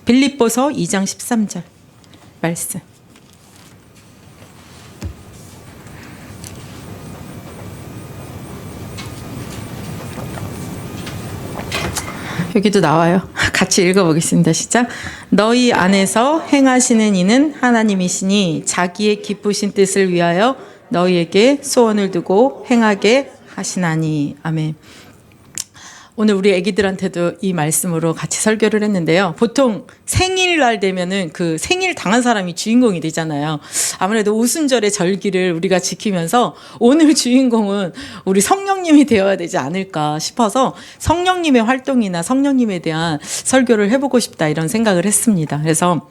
빌립보서 2장 13절 말씀. 여기도 나와요. 같이 읽어보겠습니다. 시작. 너희 안에서 행하시는 이는 하나님이시니 자기의 기쁘신 뜻을 위하여 너희에게 소원을 두고 행하게 하시나니. 아멘. 오늘 우리 애기들한테도 이 말씀으로 같이 설교를 했는데요. 보통 생일날 되면은 그 생일 당한 사람이 주인공이 되잖아요. 아무래도 오순절의 절기를 우리가 지키면서 오늘 주인공은 우리 성령님이 되어야 되지 않을까 싶어서 성령님의 활동이나 성령님에 대한 설교를 해보고 싶다 이런 생각을 했습니다. 그래서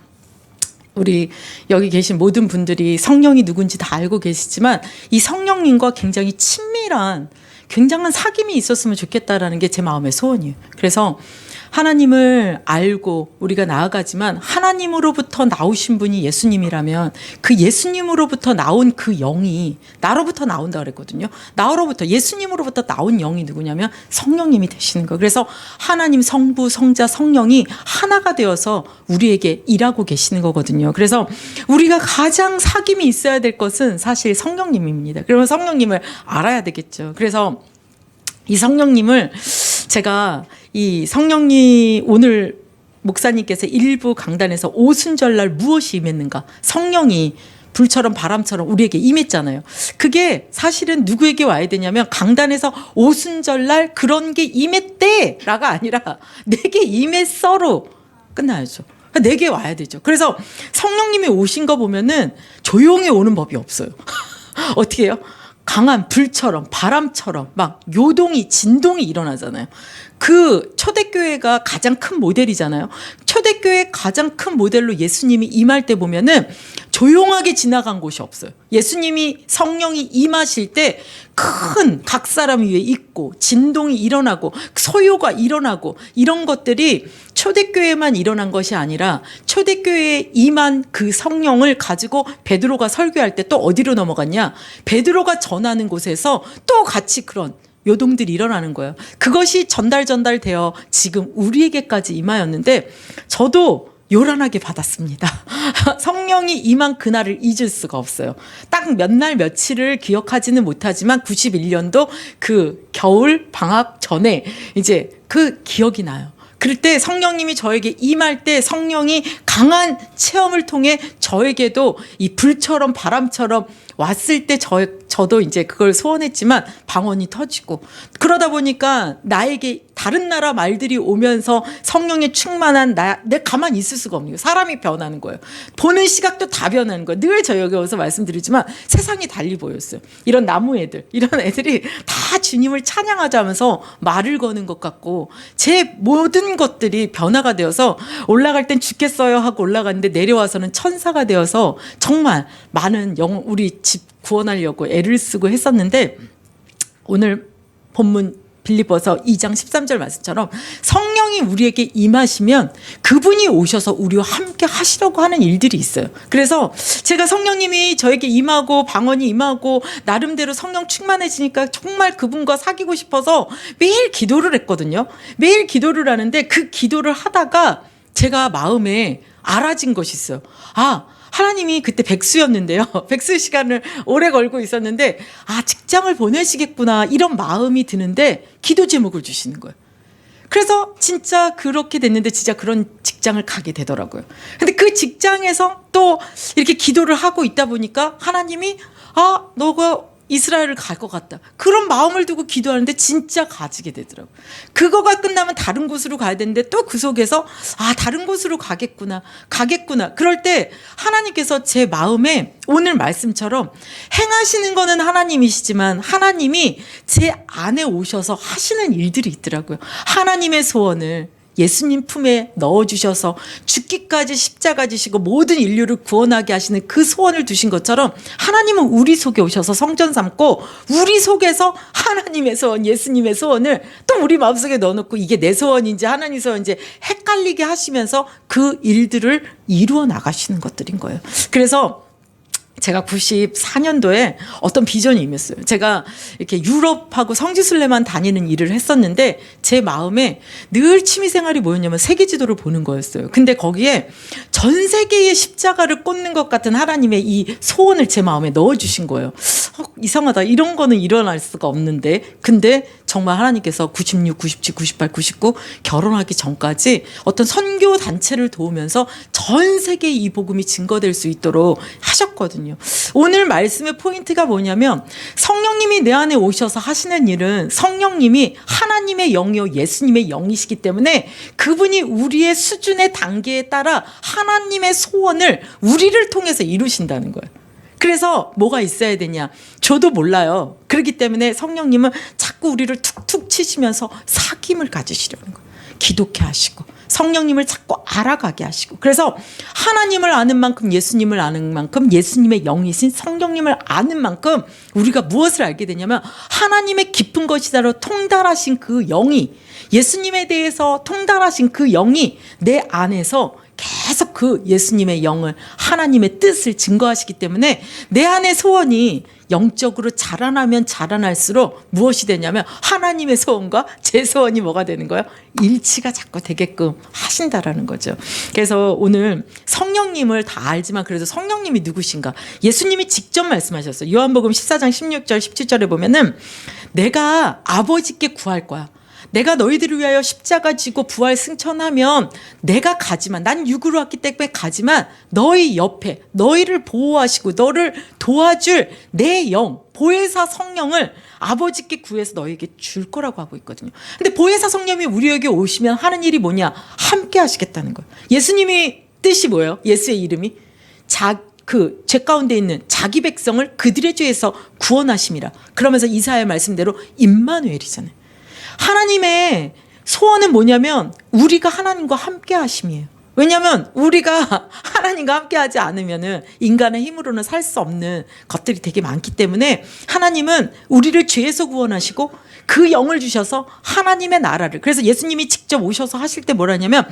우리 여기 계신 모든 분들이 성령이 누군지 다 알고 계시지만 이 성령님과 굉장히 친밀한 굉장한 사귐이 있었으면 좋겠다라는 게 제 마음의 소원이에요. 그래서 하나님을 알고 우리가 나아가지만 하나님으로부터 나오신 분이 예수님이라면 그 예수님으로부터 나온 그 영이 나로부터 나온다 그랬거든요. 나로부터 예수님으로부터 나온 영이 누구냐면 성령님이 되시는 거예요. 그래서 하나님 성부 성자 성령이 하나가 되어서 우리에게 일하고 계시는 거거든요. 그래서 우리가 가장 사귐이 있어야 될 것은 사실 성령님입니다. 그러면 성령님을 알아야 되겠죠. 그래서 이 성령님을 제가 이 성령님 오늘 목사님께서 일부 강단에서 오순절날 무엇이 임했는가, 성령이 불처럼 바람처럼 우리에게 임했잖아요. 그게 사실은 누구에게 와야 되냐면 강단에서 오순절날 그런 게 임했대라가 아니라 내게 임했어로 끝나야죠. 내게 와야 되죠. 그래서 성령님이 오신 거 보면은 조용히 오는 법이 없어요. 어떻게 해요? 강한 불처럼 바람처럼 막 요동이 진동이 일어나잖아요. 그 초대교회가 가장 큰 모델이잖아요. 초대교회 가장 큰 모델로 예수님이 임할 때 보면은 조용하게 지나간 곳이 없어요. 예수님이 성령이 임하실 때 큰 각 사람 위에 있고 진동이 일어나고 소요가 일어나고 이런 것들이 초대교회만 일어난 것이 아니라 초대교회에 임한 그 성령을 가지고 베드로가 설교할 때 또 어디로 넘어갔냐? 베드로가 전하는 곳에서 또 같이 그런 요동들이 일어나는 거예요. 그것이 전달되어 지금 우리에게까지 임하였는데 저도 요란하게 받았습니다. 성령이 임한 그날을 잊을 수가 없어요. 딱 몇 날 며칠을 기억하지는 못하지만 91년도 그 겨울 방학 전에 이제 그 기억이 나요. 그럴 때 성령님이 저에게 임할 때 성령이 강한 체험을 통해 저에게도 이 불처럼 바람처럼 왔을 때 저도 이제 그걸 소원했지만 방언이 터지고 그러다 보니까 나에게 다른 나라 말들이 오면서 성령의 충만한 내가 가만히 있을 수가 없는 거예요. 사람이 변하는 거예요. 보는 시각도 다 변하는 거예요. 늘 저 여기 와서 말씀드리지만 세상이 달리 보였어요. 이런 나무 애들, 이런 애들이 다 주님을 찬양하자면서 말을 거는 것 같고 제 모든 것들이 변화가 되어서 올라갈 땐 죽겠어요 하고 올라갔는데 내려와서는 천사가 되어서 정말 많은 우리 집 구원하려고 애를 쓰고 했었는데 오늘 본문 빌립보서 2장 13절 말씀처럼 성령이 우리에게 임하시면 그분이 오셔서 우리와 함께 하시려고 하는 일들이 있어요. 그래서 제가 성령님이 저에게 임하고 방언이 임하고 나름대로 성령 충만해지니까 정말 그분과 사귀고 싶어서 매일 기도를 했거든요. 매일 기도를 하는데 그 기도를 하다가 제가 마음에 알아진 것이 있어요. 하나님이 그때 백수였는데요. 백수 시간을 오래 걸고 있었는데 직장을 보내시겠구나 이런 마음이 드는데 기도 제목을 주시는 거예요. 그래서 진짜 그렇게 됐는데 진짜 그런 직장을 가게 되더라고요. 근데 그 직장에서 또 이렇게 기도를 하고 있다 보니까 하나님이 너가 이스라엘을 갈 것 같다. 그런 마음을 두고 기도하는데 진짜 가지게 되더라고요. 그거가 끝나면 다른 곳으로 가야 되는데 또 그 속에서 다른 곳으로 가겠구나. 그럴 때 하나님께서 제 마음에 오늘 말씀처럼 행하시는 거는 하나님이시지만 하나님이 제 안에 오셔서 하시는 일들이 있더라고요. 하나님의 소원을 예수님 품에 넣어주셔서 죽기까지 십자가 지시고 모든 인류를 구원하게 하시는 그 소원을 두신 것처럼 하나님은 우리 속에 오셔서 성전 삼고 우리 속에서 하나님의 소원, 예수님의 소원을 또 우리 마음속에 넣어놓고 이게 내 소원인지 하나님 소원인지 헷갈리게 하시면서 그 일들을 이루어 나가시는 것들인 거예요. 그래서 제가 94년도에 어떤 비전이 임했어요. 제가 이렇게 유럽하고 성지순례만 다니는 일을 했었는데 제 마음에 늘 취미생활이 뭐였냐면 세계지도를 보는 거였어요. 근데 거기에 전 세계의 십자가를 꽂는 것 같은 하나님의 이 소원을 제 마음에 넣어주신 거예요. 이상하다. 이런 거는 일어날 수가 없는데. 근데 정말 하나님께서 96, 97, 98, 99 결혼하기 전까지 어떤 선교 단체를 도우면서 전 세계에 이 복음이 증거될 수 있도록 하셨거든요. 오늘 말씀의 포인트가 뭐냐면 성령님이 내 안에 오셔서 하시는 일은 성령님이 하나님의 영이요 예수님의 영이시기 때문에 그분이 우리의 수준의 단계에 따라 하나님의 소원을 우리를 통해서 이루신다는 거예요. 그래서 뭐가 있어야 되냐? 저도 몰라요. 그렇기 때문에 성령님은 자꾸 우리를 툭툭 치시면서 사귐을 가지시려는 거예요. 기독해 하시고 성령님을 자꾸 알아가게 하시고, 그래서 하나님을 아는 만큼 예수님을 아는 만큼 예수님의 영이신 성령님을 아는 만큼 우리가 무엇을 알게 되냐면 하나님의 깊은 것이다로 통달하신 그 영이, 예수님에 대해서 통달하신 그 영이 내 안에서 계속 그 예수님의 영을, 하나님의 뜻을 증거하시기 때문에 내 안의 소원이 영적으로 자라나면 자라날수록 무엇이 되냐면 하나님의 소원과 제 소원이 뭐가 되는 거예요? 일치가 자꾸 되게끔 하신다라는 거죠. 그래서 오늘 성령님을 다 알지만 그래도 성령님이 누구신가? 예수님이 직접 말씀하셨어요. 요한복음 14장 16절 17절에 보면은 내가 아버지께 구할 거야. 내가 너희들을 위하여 십자가 지고 부활 승천하면 내가 가지만, 난 육으로 왔기 때문에 가지만 너희 옆에 너희를 보호하시고 너를 도와줄 내 영, 보혜사 성령을 아버지께 구해서 너희에게 줄 거라고 하고 있거든요. 근데 보혜사 성령이 우리에게 오시면 하는 일이 뭐냐? 함께 하시겠다는 거예요. 예수님이 뜻이 뭐예요? 예수의 이름이 그 죄 가운데 있는 자기 백성을 그들의 죄에서 구원하심이라. 그러면서 이사야 말씀대로 임마누엘이잖아요. 하나님의 소원은 뭐냐면 우리가 하나님과 함께 하심이에요. 왜냐하면 우리가 하나님과 함께 하지 않으면 인간의 힘으로는 살 수 없는 것들이 되게 많기 때문에 하나님은 우리를 죄에서 구원하시고 그 영을 주셔서 하나님의 나라를, 그래서 예수님이 직접 오셔서 하실 때 뭐라냐면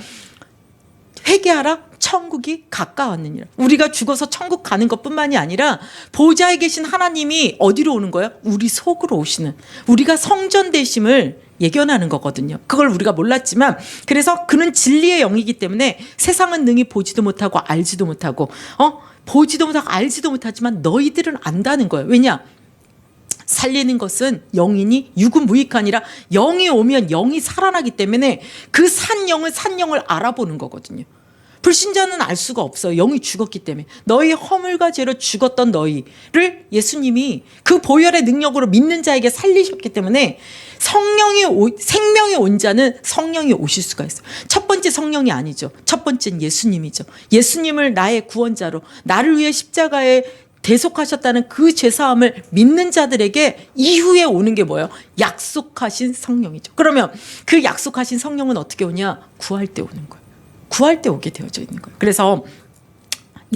회개하라, 천국이 가까웠느니라. 우리가 죽어서 천국 가는 것뿐만이 아니라 보좌에 계신 하나님이 어디로 오는 거예요? 우리 속으로 오시는, 우리가 성전 되심을 예견하는 거거든요. 그걸 우리가 몰랐지만, 그래서 그는 진리의 영이기 때문에 세상은 능히 보지도 못하고 알지도 못하고 보지도 못하고 알지도 못하지만 너희들은 안다는 거예요. 왜냐? 살리는 것은 영이니 육은 무익하니라. 영이 오면 영이 살아나기 때문에 그 산 영을 알아보는 거거든요. 불신자는 알 수가 없어요. 영이 죽었기 때문에. 너희 허물과 죄로 죽었던 너희를 예수님이 그 보혈의 능력으로 믿는 자에게 살리셨기 때문에 생명이 온 자는 성령이 오실 수가 있어요. 첫 번째 성령이 아니죠. 첫 번째는 예수님이죠. 예수님을 나의 구원자로, 나를 위해 십자가에 대속하셨다는 그 죄사함을 믿는 자들에게 이후에 오는 게 뭐예요? 약속하신 성령이죠. 그러면 그 약속하신 성령은 어떻게 오냐? 구할 때 오는 거예요. 구할 때 오게 되어져 있는 거예요. 그래서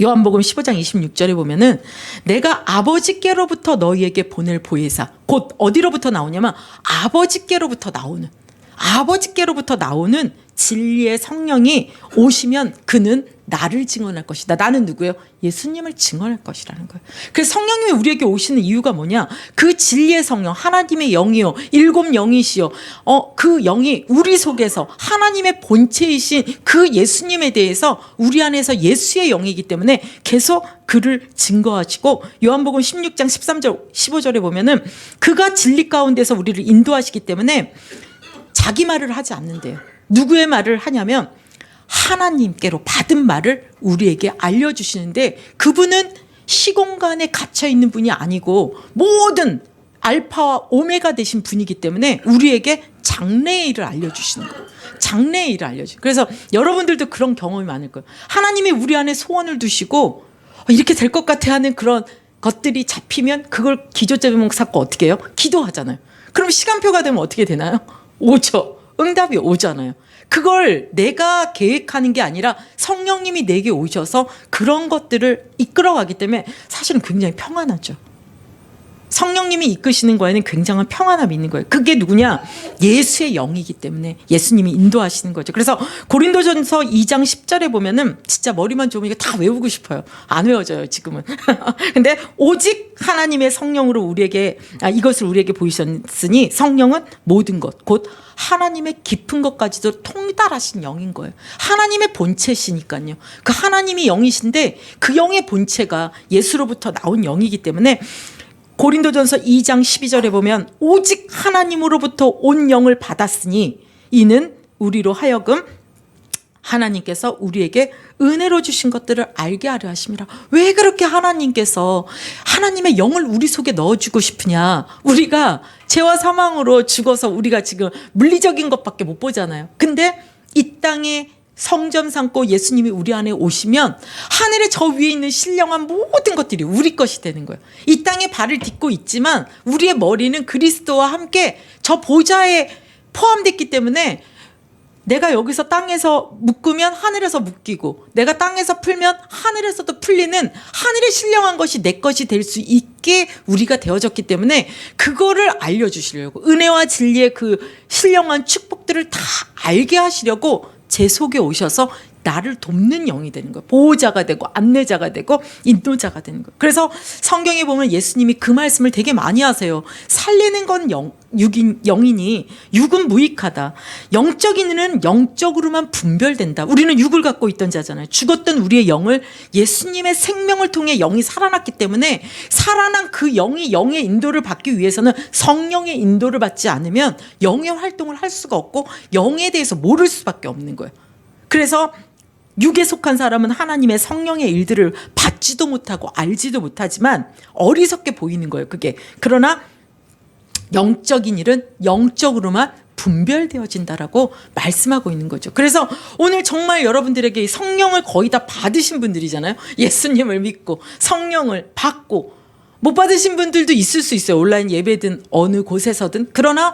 요한복음 15장 26절에 보면은 내가 아버지께로부터 너희에게 보낼 보혜사, 곧 어디로부터 나오냐면 아버지께로부터 나오는 진리의 성령이 오시면 그는 나를 증언할 것이다. 나는 누구예요? 예수님을 증언할 것이라는 거예요. 그래서 성령님이 우리에게 오시는 이유가 뭐냐? 그 진리의 성령, 하나님의 영이요, 일곱 영이시요, 그 영이 우리 속에서 하나님의 본체이신 그 예수님에 대해서 우리 안에서 예수의 영이기 때문에 계속 그를 증거하시고, 요한복음 16장 13절 15절에 보면은 그가 진리 가운데서 우리를 인도하시기 때문에 자기 말을 하지 않는데요. 누구의 말을 하냐면 하나님께로 받은 말을 우리에게 알려주시는데, 그분은 시공간에 갇혀있는 분이 아니고 모든 알파와 오메가 되신 분이기 때문에 우리에게 장래의 일을 알려주시는 거예요. 장래의 일을 알려주시는. 그래서 여러분들도 그런 경험이 많을 거예요. 하나님이 우리 안에 소원을 두시고 이렇게 될 것 같아 하는 그런 것들이 잡히면 그걸 기조제목 삼고 어떻게 해요? 기도하잖아요. 그럼 시간표가 되면 어떻게 되나요? 오죠. 응답이 오잖아요. 그걸 내가 계획하는 게 아니라 성령님이 내게 오셔서 그런 것들을 이끌어가기 때문에 사실은 굉장히 평안하죠. 성령님이 이끄시는 거에는 굉장한 평안함이 있는 거예요. 그게 누구냐? 예수의 영이기 때문에 예수님이 인도하시는 거죠. 그래서 고린도전서 2장 10절에 보면은 진짜 머리만 좋으면 이거 다 외우고 싶어요. 안 외워져요, 지금은. 근데 오직 하나님의 성령으로 이것을 우리에게 보이셨으니 성령은 모든 것, 곧 하나님의 깊은 것까지도 통달하신 영인 거예요. 하나님의 본체시니까요. 그 하나님이 영이신데 그 영의 본체가 예수로부터 나온 영이기 때문에 고린도전서 2장 12절에 보면 오직 하나님으로부터 온 영을 받았으니 이는 우리로 하여금 하나님께서 우리에게 은혜로 주신 것들을 알게 하려 하심이라. 왜 그렇게 하나님께서 하나님의 영을 우리 속에 넣어주고 싶으냐? 우리가 죄와 사망으로 죽어서 우리가 지금 물리적인 것밖에 못 보잖아요. 근데 이 땅에 성전 삼고 예수님이 우리 안에 오시면 하늘의 저 위에 있는 신령한 모든 것들이 우리 것이 되는 거예요. 이 땅에 발을 딛고 있지만 우리의 머리는 그리스도와 함께 저 보좌에 포함됐기 때문에 내가 여기서 땅에서 묶으면 하늘에서 묶이고 내가 땅에서 풀면 하늘에서도 풀리는 하늘의 신령한 것이 내 것이 될 수 있게 우리가 되어졌기 때문에 그거를 알려주시려고 은혜와 진리의 그 신령한 축복들을 다 알게 하시려고 제 속에 오셔서 나를 돕는 영이 되는 거예요. 보호자가 되고 안내자가 되고 인도자가 되는 거예요. 그래서 성경에 보면 예수님이 그 말씀을 되게 많이 하세요. 살리는 건 영이니 육은 무익하다. 영적인 이는 영적으로만 분별된다. 우리는 육을 갖고 있던 자잖아요. 죽었던 우리의 영을 예수님의 생명을 통해 영이 살아났기 때문에 살아난 그 영이 영의 인도를 받기 위해서는 성령의 인도를 받지 않으면 영의 활동을 할 수가 없고 영에 대해서 모를 수밖에 없는 거예요. 그래서 육에 속한 사람은 하나님의 성령의 일들을 받지도 못하고 알지도 못하지만 어리석게 보이는 거예요, 그게. 그러나 영적인 일은 영적으로만 분별되어진다라고 말씀하고 있는 거죠. 그래서 오늘 정말 여러분들에게 성령을 거의 다 받으신 분들이잖아요. 예수님을 믿고 성령을 받고 못 받으신 분들도 있을 수 있어요. 온라인 예배든 어느 곳에서든. 그러나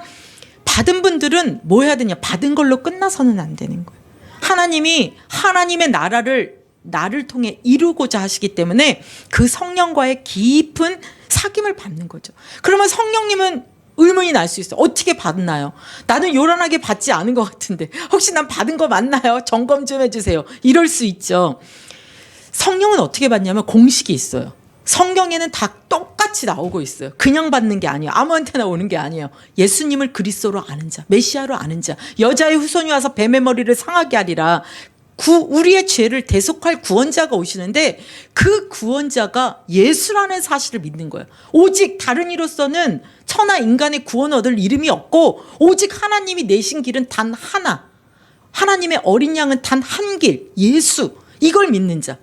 받은 분들은 뭐 해야 되냐? 받은 걸로 끝나서는 안 되는 거예요. 하나님이 하나님의 나를 통해 이루고자 하시기 때문에 그 성령과의 깊은 사귐을 받는 거죠. 그러면 성령님은 의문이 날 수 있어요. 어떻게 받나요? 나는 요란하게 받지 않은 것 같은데 혹시 난 받은 거 맞나요? 점검 좀 해주세요. 이럴 수 있죠. 성령은 어떻게 받냐면 공식이 있어요. 성경에는 다 똑같이 나오고 있어요. 그냥 받는 게 아니에요. 아무한테나 오는 게 아니에요. 예수님을 그리스도로 아는 자, 메시아로 아는 자, 여자의 후손이 와서 뱀의 머리를 상하게 하리라. 우리의 죄를 대속할 구원자가 오시는데 그 구원자가 예수라는 사실을 믿는 거예요. 오직 다른 이로서는 천하 인간의 구원 얻을 이름이 없고 오직 하나님이 내신 길은 단 하나. 하나님의 어린 양은 단 한 길, 예수. 이걸 믿는 자.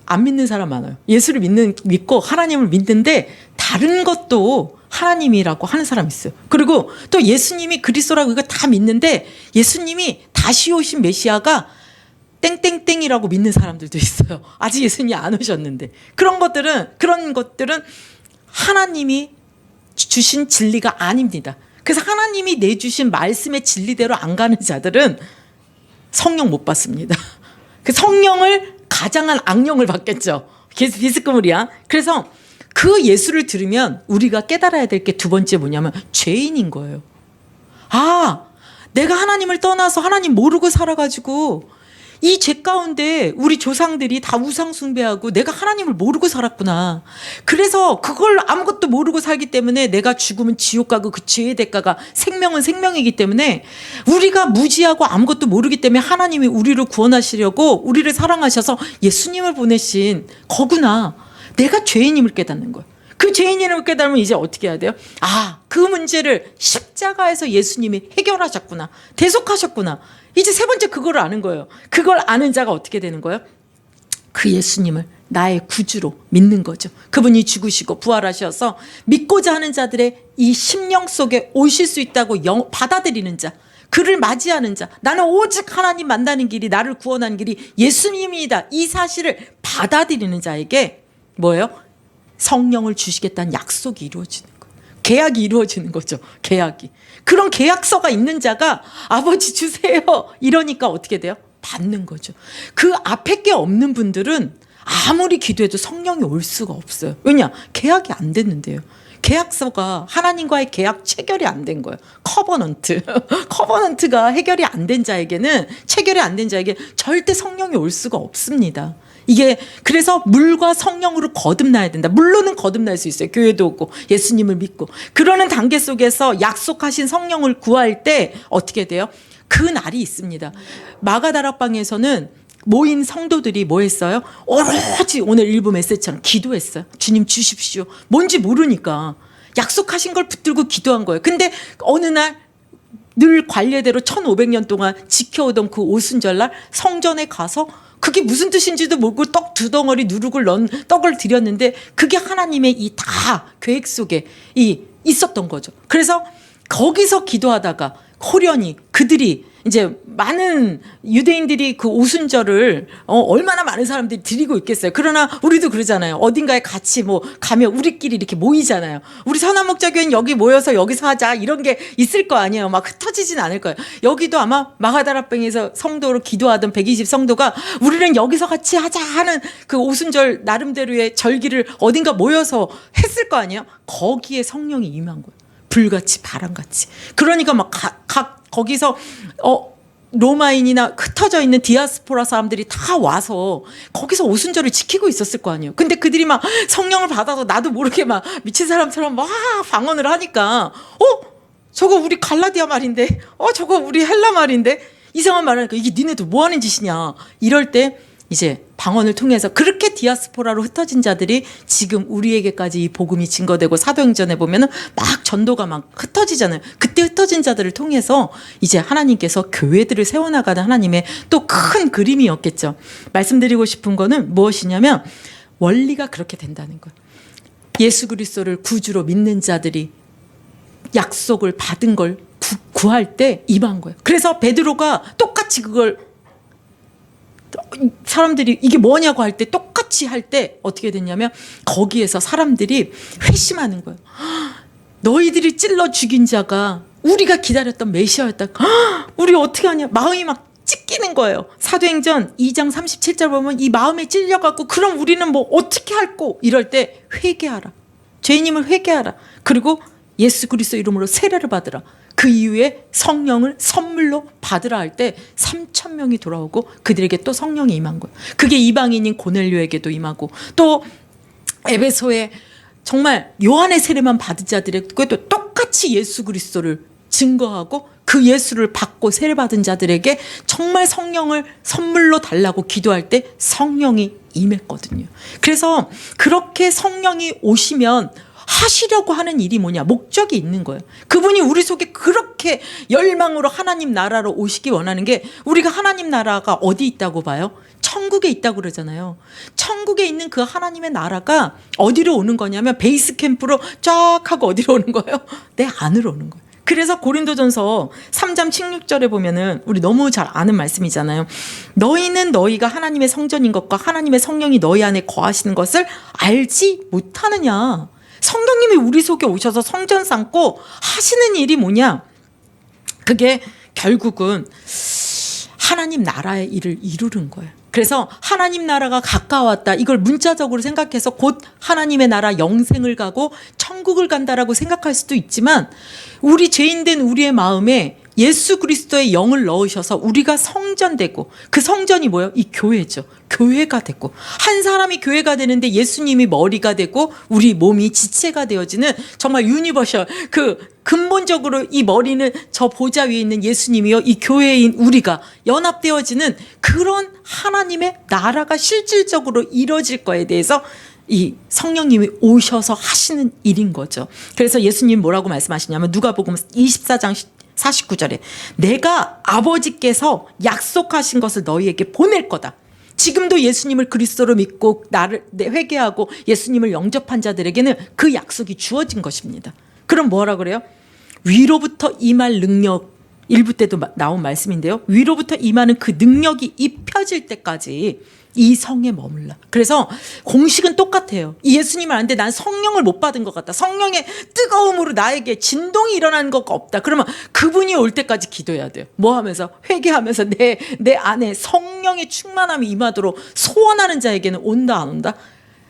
안 믿는 사람 많아요. 예수를 믿고 하나님을 믿는데 다른 것도 하나님이라고 하는 사람 있어요. 그리고 또 예수님이 그리스도라고 이거 다 믿는데 예수님이 다시 오신 메시아가 땡땡땡이라고 믿는 사람들도 있어요. 아직 예수님이 안 오셨는데. 그런 것들은 하나님이 주신 진리가 아닙니다. 그래서 하나님이 내주신 말씀의 진리대로 안 가는 자들은 성령 못 받습니다. 그 성령을 가장한 악령을 받겠죠. 비스크물이야. 그래서 그 예수를 들으면 우리가 깨달아야 될 게 두 번째 뭐냐면 죄인인 거예요. 아, 내가 하나님을 떠나서 하나님 모르고 살아가지고 이 죄 가운데 우리 조상들이 다 우상 숭배하고 내가 하나님을 모르고 살았구나. 그래서 그걸 아무것도 모르고 살기 때문에 내가 죽으면 지옥 가고 그 죄의 대가가 생명은 생명이기 때문에 우리가 무지하고 아무것도 모르기 때문에 하나님이 우리를 구원하시려고 우리를 사랑하셔서 예수님을 보내신 거구나. 내가 죄인임을 깨닫는 거예요. 그 죄인임을 깨달으면 이제 어떻게 해야 돼요? 아, 그 문제를 십자가에서 예수님이 해결하셨구나. 대속하셨구나. 이제 세 번째 그걸 아는 거예요. 그걸 아는 자가 어떻게 되는 거예요? 그 예수님을 나의 구주로 믿는 거죠. 그분이 죽으시고 부활하셔서 믿고자 하는 자들의 이 심령 속에 오실 수 있다고 받아들이는 자, 그를 맞이하는 자, 나는 오직 하나님 만나는 길이, 나를 구원하는 길이 예수님이다. 이 사실을 받아들이는 자에게 뭐예요? 성령을 주시겠다는 약속이 이루어지는 거예요. 계약이 이루어지는 거죠. 계약이. 그런 계약서가 있는 자가 아버지 주세요 이러니까 어떻게 돼요? 받는 거죠. 그 앞에 게 없는 분들은 아무리 기도해도 성령이 올 수가 없어요. 왜냐? 계약이 안 됐는데요. 계약서가 하나님과의 계약 체결이 안 된 거예요. 커버넌트. 커버넌트가 해결이 안 된 자에게는, 체결이 안 된 자에게 절대 성령이 올 수가 없습니다. 이게 그래서 물과 성령으로 거듭나야 된다. 물로는 거듭날 수 있어요. 교회도 오고 예수님을 믿고. 그러는 단계 속에서 약속하신 성령을 구할 때 어떻게 돼요? 그 날이 있습니다. 마가다락방에서는 모인 성도들이 뭐 했어요? 오로지 오늘 일부 메시지처럼 기도했어요. 주님 주십시오. 뭔지 모르니까 약속하신 걸 붙들고 기도한 거예요. 근데 어느 날 늘 관례대로 1500년 동안 지켜오던 그 오순절날 성전에 가서 그게 무슨 뜻인지도 모르고 떡 2덩어리 누룩을 넣은 떡을 드렸는데 그게 하나님의 이 다 계획 속에 있었던 거죠. 그래서 거기서 기도하다가 호련히 그들이 이제 많은 유대인들이 그 오순절을 얼마나 많은 사람들이 드리고 있겠어요. 그러나 우리도 그러잖아요. 어딘가에 같이 뭐 가면 우리끼리 이렇게 모이잖아요. 우리 선한목자교회는 여기 모여서 여기서 하자 이런 게 있을 거 아니에요. 막 흩어지진 않을 거예요. 여기도 아마 마가다락방에서 성도로 기도하던 120 성도가 우리는 여기서 같이 하자 하는 그 오순절 나름대로의 절기를 어딘가 모여서 했을 거 아니에요. 거기에 성령이 임한 거예요. 불같이 바람같이. 그러니까 막 거기서 로마인이나 흩어져 있는 디아스포라 사람들이 다 와서 거기서 오순절을 지키고 있었을 거 아니에요. 근데 그들이 막 성령을 받아서 나도 모르게 막 미친 사람처럼 막 방언을 하니까 저거 우리 갈라디아 말인데 저거 우리 헬라 말인데 이상한 말을 하니까 이게 니네도 뭐 하는 짓이냐. 이럴 때 이제 방언을 통해서 그렇게 디아스포라로 흩어진 자들이 지금 우리에게까지 이 복음이 증거되고 사도행전에 보면은 막 전도가 막 흩어지잖아요. 그때 흩어진 자들을 통해서 이제 하나님께서 교회들을 세워나가는 하나님의 또 큰 그림이었겠죠. 말씀드리고 싶은 거는 무엇이냐면 원리가 그렇게 된다는 거예요. 예수 그리스도를 구주로 믿는 자들이 약속을 받은 걸 구할 때 임한 거예요. 그래서 베드로가 똑같이 그걸 사람들이 이게 뭐냐고 할 때 똑같이 할 때 어떻게 됐냐면 거기에서 사람들이 회심하는 거예요. 너희들이 찔러 죽인 자가 우리가 기다렸던 메시아였다. 우리 어떻게 하냐. 마음이 막 찢기는 거예요. 사도행전 2장 37절 보면 이 마음에 찔려갖고 그럼 우리는 뭐 어떻게 할꼬 이럴 때 회개하라. 죄인임을 회개하라. 그리고 예수 그리스도 이름으로 세례를 받으라. 그 이후에 성령을 선물로 받으라 할 때 3,000명이 돌아오고 그들에게 또 성령이 임한 거예요. 그게 이방인인 고넬료에게도 임하고 또 에베소에 정말 요한의 세례만 받은 자들에게도 똑같이 예수 그리스도를 증거하고 그 예수를 받고 세례받은 자들에게 정말 성령을 선물로 달라고 기도할 때 성령이 임했거든요. 그래서 그렇게 성령이 오시면 하시려고 하는 일이 뭐냐? 목적이 있는 거예요. 그분이 우리 속에 그렇게 열망으로 하나님 나라로 오시기 원하는 게 우리가 하나님 나라가 어디 있다고 봐요? 천국에 있다고 그러잖아요. 천국에 있는 그 하나님의 나라가 어디로 오는 거냐면 베이스 캠프로 쫙 하고 어디로 오는 거예요? 내 안으로 오는 거예요. 그래서 고린도전서 3장 16절에 보면은 우리 너무 잘 아는 말씀이잖아요. 너희는 너희가 하나님의 성전인 것과 하나님의 성령이 너희 안에 거하시는 것을 알지 못하느냐. 성령님이 우리 속에 오셔서 성전 쌓고 하시는 일이 뭐냐? 그게 결국은 하나님 나라의 일을 이루는 거예요. 그래서 하나님 나라가 가까웠다. 이걸 문자적으로 생각해서 곧 하나님의 나라 영생을 가고 천국을 간다라고 생각할 수도 있지만 우리 죄인된 우리의 마음에 예수 그리스도의 영을 넣으셔서 우리가 성전되고 그 성전이 뭐예요? 이 교회죠. 교회가 되고 한 사람이 교회가 되는데 예수님이 머리가 되고 우리 몸이 지체가 되어지는 정말 유니버셜 그 근본적으로 이 머리는 저 보좌 위에 있는 예수님이요 이 교회인 우리가 연합되어지는 그런 하나님의 나라가 실질적으로 이루어질 거에 대해서 이 성령님이 오셔서 하시는 일인 거죠. 그래서 예수님 뭐라고 말씀하시냐면 누가복음 24장 49절에 내가 아버지께서 약속하신 것을 너희에게 보낼 거다. 지금도 예수님을 그리스도로 믿고 나를 회개하고 예수님을 영접한 자들에게는 그 약속이 주어진 것입니다. 그럼 뭐라 그래요? 위로부터 임할 능력이 1부 때도 나온 말씀인데요. 위로부터 임하는 그 능력이 입혀질 때까지 이 성에 머물라. 그래서 공식은 똑같아요. 예수님은 아는데 난 성령을 못 받은 것 같다. 성령의 뜨거움으로 나에게 진동이 일어나는 것 없다. 그러면 그분이 올 때까지 기도해야 돼요. 뭐 하면서? 회개하면서 내 안에 성령의 충만함이 임하도록 소원하는 자에게는 온다 안 온다?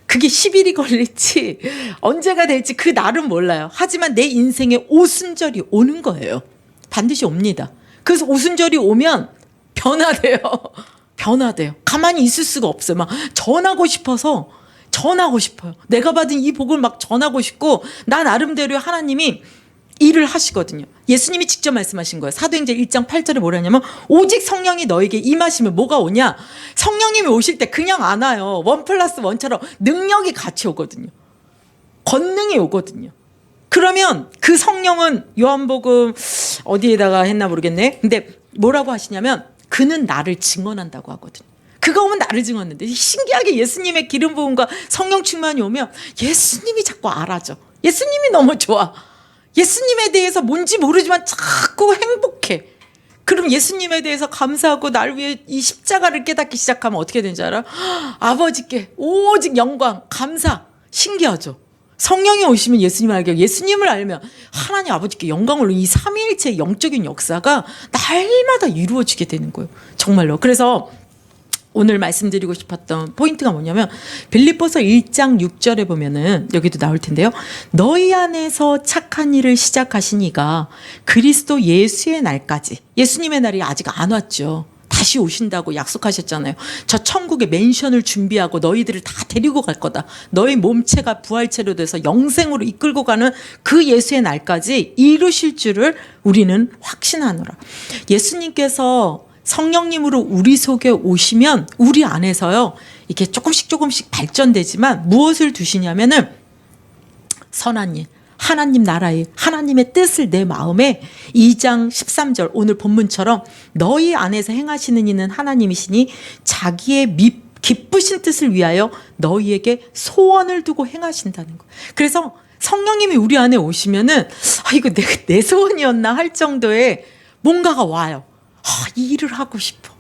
그게 10일이 걸릴지 언제가 될지 그 날은 몰라요. 하지만 내 인생에 오순절이 오는 거예요. 반드시 옵니다. 그래서 오순절이 오면 변화돼요. 변화돼요. 가만히 있을 수가 없어요. 막 전하고 싶어서 전하고 싶어요. 내가 받은 이 복을 막 전하고 싶고 나 나름대로 하나님이 일을 하시거든요. 예수님이 직접 말씀하신 거예요. 사도행전 1장 8절에 뭐라 하냐면 오직 성령이 너에게 임하시면 뭐가 오냐? 성령님이 오실 때 그냥 안 와요. 1+1처럼 능력이 같이 오거든요. 권능이 오거든요. 그러면 그 성령은 요한복음 어디에다가 했나 모르겠네. 근데 뭐라고 하시냐면 그는 나를 증언한다고 하거든요. 그가 오면 나를 증언하는데 신기하게 예수님의 기름 부음과 성령 충만이 오면 예수님이 자꾸 알아줘. 예수님이 너무 좋아. 예수님에 대해서 뭔지 모르지만 자꾸 행복해. 그럼 예수님에 대해서 감사하고 날 위해 이 십자가를 깨닫기 시작하면 어떻게 되는지 알아? 아버지께 오직 영광, 감사. 신기하죠? 성령이 오시면 예수님을 알게 하고 예수님을 알면 하나님 아버지께 영광을 이 삼위일체의 영적인 역사가 날마다 이루어지게 되는 거예요. 정말로. 그래서 오늘 말씀드리고 싶었던 포인트가 뭐냐면 빌립보서 1장 6절에 보면은 여기도 나올 텐데요. 너희 안에서 착한 일을 시작하신 이가 그리스도 예수의 날까지, 예수님의 날이 아직 안 왔죠. 다시 오신다고 약속하셨잖아요. 저 천국의 맨션을 준비하고 너희들을 다 데리고 갈 거다. 너희 몸체가 부활체로 돼서 영생으로 이끌고 가는 그 예수의 날까지 이루실 줄을 우리는 확신하노라. 예수님께서 성령님으로 우리 속에 오시면 우리 안에서요. 이게 조금씩 발전되지만 무엇을 두시냐면은 선한 일, 하나님 나라의 하나님의 뜻을 내 마음에 2장 13절 오늘 본문처럼 너희 안에서 행하시는 이는 하나님이시니 자기의 기쁘신 뜻을 위하여 너희에게 소원을 두고 행하신다는 거예요. 그래서 성령님이 우리 안에 오시면은 이거 내 소원이었나 할 정도의 뭔가가 와요. 이 일을 하고 싶어.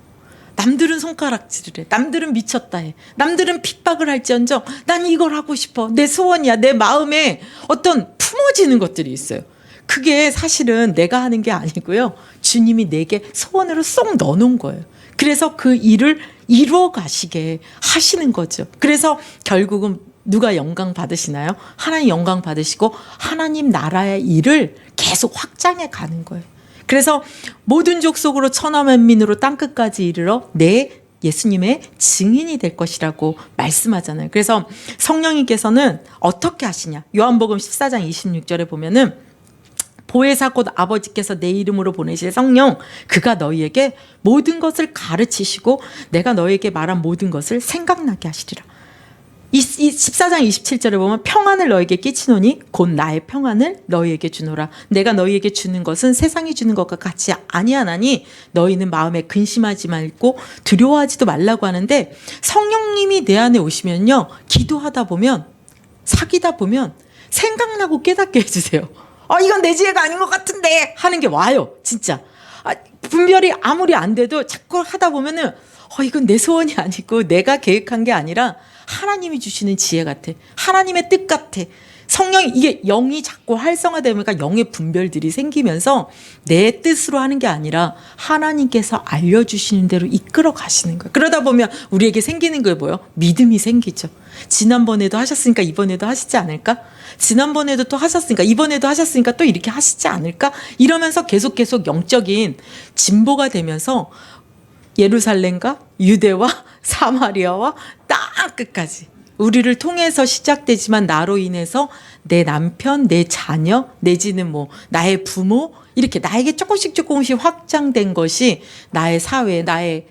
남들은 손가락질을 해. 남들은 미쳤다 해. 남들은 핍박을 할지언정 난 이걸 하고 싶어. 내 소원이야. 내 마음에 어떤 품어지는 것들이 있어요. 그게 사실은 내가 하는 게 아니고요. 주님이 내게 소원으로 쏙 넣어놓은 거예요. 그래서 그 일을 이루어 가시게 하시는 거죠. 그래서 결국은 누가 영광 받으시나요? 하나님 영광 받으시고 하나님 나라의 일을 계속 확장해 가는 거예요. 그래서 모든 족속으로 천하 만민으로 땅끝까지 이르러 내 예수님의 증인이 될 것이라고 말씀하잖아요. 그래서 성령님께서는 어떻게 하시냐? 요한복음 14장 26절에 보면은 보혜사 곧 아버지께서 내 이름으로 보내실 성령 그가 너희에게 모든 것을 가르치시고 내가 너희에게 말한 모든 것을 생각나게 하시리라. 이 14장 27절에 보면 평안을 너에게 끼치노니 곧 나의 평안을 너희에게 주노라. 내가 너희에게 주는 것은 세상이 주는 것과 같이 아니하나니 너희는 마음에 근심하지 말고 두려워하지도 말라고 하는데 성령님이 내 안에 오시면요. 기도하다 보면 사귀다 보면 생각나고 깨닫게 해주세요. 이건 내 지혜가 아닌 것 같은데 하는 게 와요. 진짜. 분별이 아무리 안 돼도 자꾸 하다 보면은 이건 내 소원이 아니고 내가 계획한 게 아니라 하나님이 주시는 지혜 같아. 하나님의 뜻 같아. 성령이 이게 영이 자꾸 활성화되니까 영의 분별들이 생기면서 내 뜻으로 하는 게 아니라 하나님께서 알려주시는 대로 이끌어 가시는 거예요. 그러다 보면 우리에게 생기는 게 뭐예요? 믿음이 생기죠. 지난번에도 하셨으니까 이번에도 하시지 않을까? 지난번에도 또 하셨으니까 이번에도 하셨으니까 또 이렇게 하시지 않을까? 이러면서 계속 영적인 진보가 되면서 예루살렘과 유대와 사마리아와 땅 끝까지 우리를 통해서 시작되지만 나로 인해서 내 남편, 내 자녀, 내지는 뭐 나의 부모 이렇게 나에게 조금씩 확장된 것이 나의 사회, 나의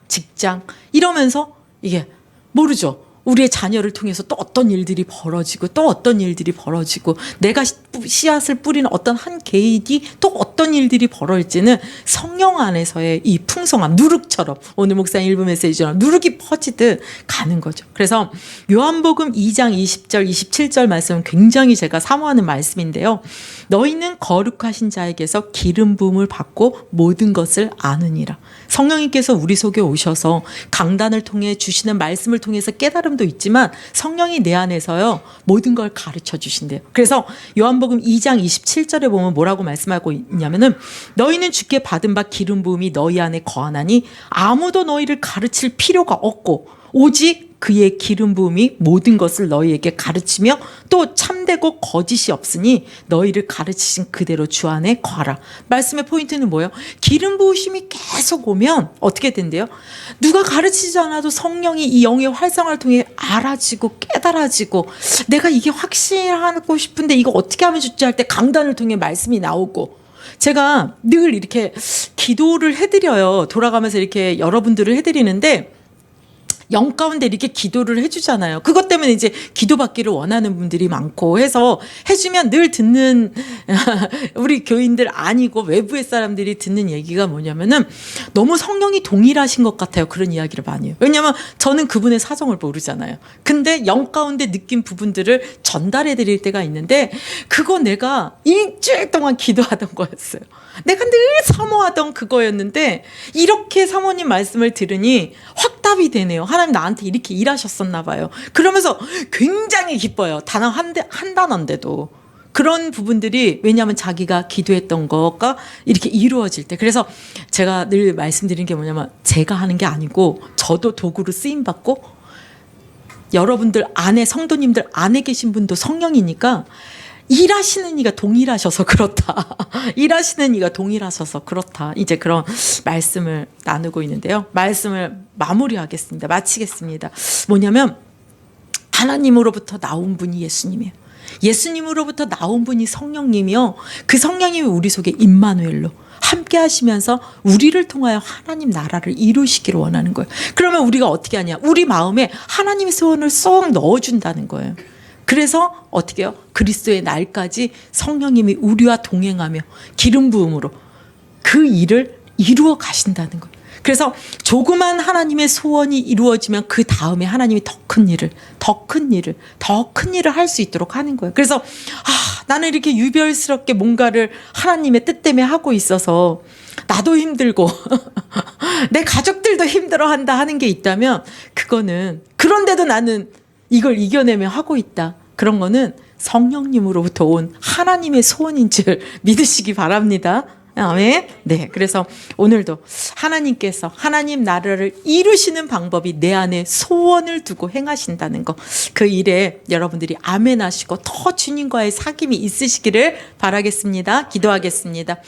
직장 이러면서 이게 모르죠. 우리의 자녀를 통해서 또 어떤 일들이 벌어지고 또 어떤 일들이 벌어지고 내가 씨앗을 뿌리는 어떤 한 개인이 또 어떤 일들이 벌어질지는 성령 안에서의 이 풍성함 누룩처럼 오늘 목사님 일부 메시지처럼 누룩이 터지듯 가는 거죠. 그래서 요한복음 2장 20절 27절 말씀은 굉장히 제가 사모하는 말씀인데요. 너희는 거룩하신 자에게서 기름 부음을 받고 모든 것을 아느니라. 성령님께서 우리 속에 오셔서 강단을 통해 주시는 말씀을 통해서 깨달음도 있지만 성령이 내 안에서요 모든 걸 가르쳐 주신대요. 그래서 요한복음 2장 27절에 보면 뭐라고 말씀하고 있냐면은 너희는 주께 받은 바 기름 부음이 너희 안에 거하나니 아무도 너희를 가르칠 필요가 없고 오직 그의 기름 부음이 모든 것을 너희에게 가르치며 또 참되고 거짓이 없으니 너희를 가르치신 그대로 주 안에 거하라. 말씀의 포인트는 뭐예요? 기름 부으심이 계속 오면 어떻게 된대요? 누가 가르치지 않아도 성령이 이 영의 활성화를 통해 알아지고 깨달아지고 내가 이게 확실하고 싶은데 이거 어떻게 하면 좋지 할 때 강단을 통해 말씀이 나오고 제가 늘 이렇게 기도를 해드려요. 돌아가면서 이렇게 여러분들을 해드리는데 영 가운데 이렇게 기도를 해주잖아요. 그것 때문에 이제 기도받기를 원하는 분들이 많고 해서 해주면 늘 듣는 우리 교인들 아니고 외부의 사람들이 듣는 얘기가 뭐냐면은 너무 성령이 동일하신 것 같아요. 그런 이야기를 많이 해요. 왜냐하면 저는 그분의 사정을 모르잖아요. 근데 영 가운데 느낀 부분들을 전달해 드릴 때가 있는데 그거 내가 일주일 동안 기도하던 거였어요. 내가 늘 사모하던 그거였는데 이렇게 사모님 말씀을 들으니 확답이 되네요. 하나님 나한테 이렇게 일하셨었나 봐요. 그러면서 굉장히 기뻐요. 단 한 단어인데도. 그런 부분들이 왜냐하면 자기가 기도했던 거가 이렇게 이루어질 때. 그래서 제가 늘 말씀드리는 게 뭐냐면 제가 하는 게 아니고 저도 도구로 쓰임받고 여러분들 안에 성도님들 안에 계신 분도 성령이니까 일하시는 이가 동일하셔서 그렇다. 일하시는 이가 동일하셔서 그렇다. 이제 그런 말씀을 나누고 있는데요. 말씀을 마무리하겠습니다. 마치겠습니다. 뭐냐면 하나님으로부터 나온 분이 예수님이에요. 예수님으로부터 나온 분이 성령님이요. 그 성령님이 우리 속에 임마누엘로 함께 하시면서 우리를 통하여 하나님 나라를 이루시기를 원하는 거예요. 그러면 우리가 어떻게 하냐? 우리 마음에 하나님의 소원을 쏙 넣어준다는 거예요. 그래서 어떻게 해요? 그리스도의 날까지 성령님이 우리와 동행하며 기름 부음으로 그 일을 이루어 가신다는 거예요. 그래서 조그만 하나님의 소원이 이루어지면 그 다음에 하나님이 더 큰 일을 할 수 있도록 하는 거예요. 그래서 나는 이렇게 유별스럽게 뭔가를 하나님의 뜻 때문에 하고 있어서 나도 힘들고 내 가족들도 힘들어한다 하는 게 있다면 그거는 그런데도 나는 이걸 이겨내며 하고 있다. 그런 거는 성령님으로부터 온 하나님의 소원인 줄 믿으시기 바랍니다. 아멘. 네. 그래서 오늘도 하나님께서 하나님 나라를 이루시는 방법이 내 안에 소원을 두고 행하신다는 거. 그 일에 여러분들이 아멘 하시고 더 주님과의 사귐이 있으시기를 바라겠습니다. 기도하겠습니다.